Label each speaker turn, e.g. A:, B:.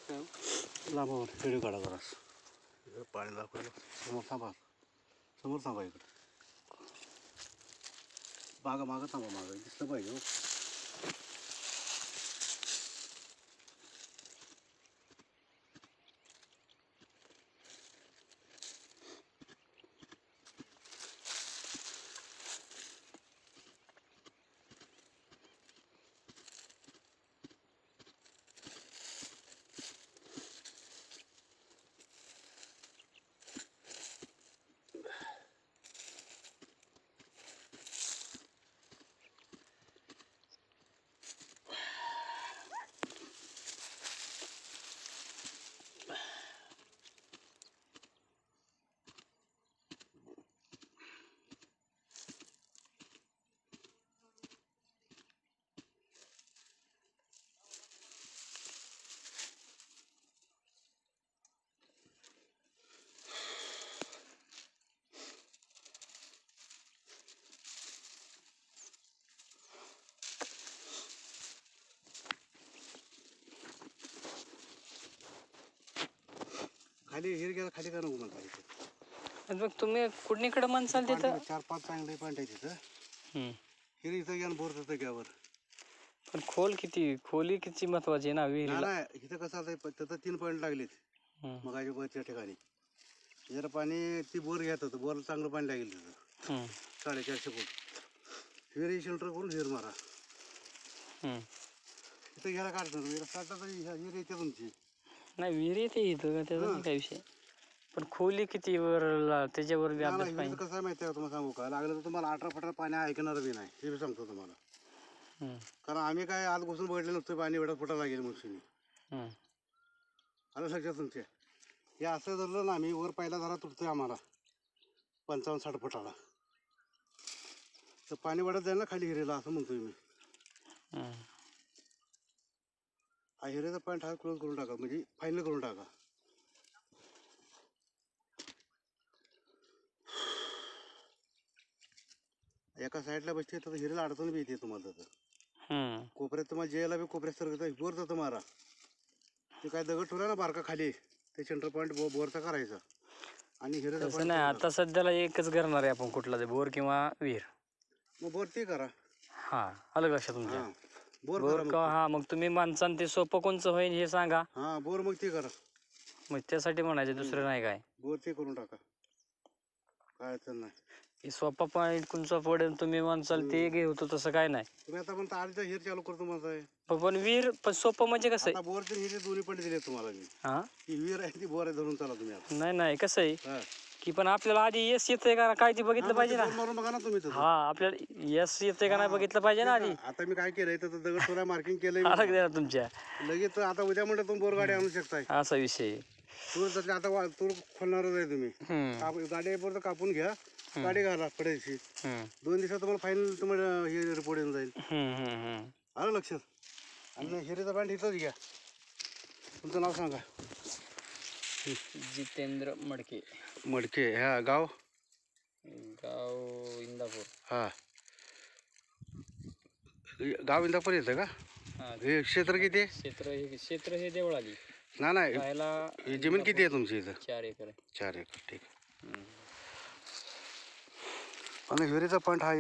A: लांबावर video काढा जरा. पाणी दाखवायला समोर थांबा, समोर थांबा, इकडे मागं मागं थांबा, मागं दिसलं पाहिजे हो. खाली हिर गेला, खाली का नको म्हणता इथे.
B: मग तुम्ही कुठणीकडे म्हणसाल तिथं
A: 4-5 चांगले पॉईंट आहे तिथं. हिर इथं घ्या, बोर तिथं घ्यावर.
B: पण खोली किती महत्वाची आहे ना विहिरीला.
A: नाही इथं कसं आता तिथं 3 पॉईंट लागलेत मग वरच्या ठिकाणी. जरा पाणी ती बोर घेत होतं, बोर चांगलं पाणी लागेल तिथं. 450 फूट विहीर शेल्टर करून विहीर मारा. इथं घ्यायला काढतो विहीर काढता तर विहीर येते तुमची.
B: नाही विहीर येते इथं, त्याचा नाही काय विषय. पण खोली किती वर त्याच्यावर बी अभ्यास
A: विहीर
B: पाहिजे.
A: कसं आहे माहिती आहे तुम्हाला सांगू का, लागलं तर तुम्हाला 18 फुटात पाणी ऐकणार बी नाही, हे बी सांगतो तुम्हाला. कारण आम्ही काय आज घुसून बघितलं नसतं पाणी एवढा फुटा लागेल म्हणून. आलं लक्षात तुमच्या. हे असं धरलं ना आम्ही वर पहिला जरा तुटतोय आम्हाला 55-60 फुटाला, तर पाणी वाढत जाईल ना खाली हिरेला, असं म्हणतोय मी. हा हिरेचा पॉईंट हा क्लोज करून टाका, म्हणजे फायनल करून टाका. एका साईडला बसते तर हिरेला अडचण बी येते तुम्हाला. तर कोपऱ्यात तुम्हाला जेला बी कोपऱ्यात सरकत बोर जातं मारा. ते काय दगड ठेवला ना बारका खाली, ते सेंटर पॉईंट बोरचा करायचा आणि हिरेचा पॉईंट
B: नाही. आता सध्याला एकच करणार आहे आपण, कुठला ते बोर किंवा विहीर.
A: मग बोर ते करा.
B: हा अलग लक्षात तुमच्या.
A: बोर
B: बोर
A: करा.
B: का हा मग तुम्ही माणसानं ते सोपं कोणचं होईल हे सांगा.
A: हा बोर मग ते करा.
B: मग त्यासाठी म्हणायचे दुसरं नाही काय.
A: बोर ते करून टाका, काय अडचण नाही.
B: सोपा पॉईंट कोणचा पडेल तुम्ही म्हणसाल ते घे होतो, तसं काय नाही.
A: तुम्ही आता म्हणता आधीचा हिर चालू करतो म्हणताय.
B: पण विहीर पण सोपं म्हणजे कसं आहे.
A: बोरचे हिरे दोन्ही पण दिले तुम्हाला मी. ही विहीर आहे ती बोर आहे, धरून चला तुम्ही आता.
B: नाही कसं आहे की पण आपल्याला आधी यस येतंय का काय ते बघितलं पाहिजे ना.
A: मारून बघा ना तुम्ही.
B: हा आपल्याला यस येतंय का नाही बघितलं पाहिजे ना आधी.
A: आता मी काय केलंय तर दगड थोडा मार्किंग केलंय
B: अलग द्या तुमच्या.
A: लगेच आता उद्या म्हणलं तुम्ही बोर गाडी आणू शकताय,
B: असा विषय.
A: तूर तर आता तूर खोलणारच आहे तुम्ही. गाडी तर कापून घ्या, गाडी घाला पडायची. 2 दिवसात तुम्हाला फायनल तुम्हाला हे रिपोर्ट येऊन जाईल. आलं लक्षात. आणि हिरेचा पॉईंट इथंच घ्या. तुमचं नाव सांगा.
B: जितेंद्र मडके.
A: मडके. हा गाव
B: इंदापूर.
A: हा गाव इंदापूर येतं का. हे क्षेत्र किती आहे.
B: क्षेत्र हे देवळाली.
A: नाही जमीन किती आहे तुमची इथं.
B: 4 एकर आहे.
A: 4 एकर. ठीक आहे. आणि हिरेचा पॉईंट हा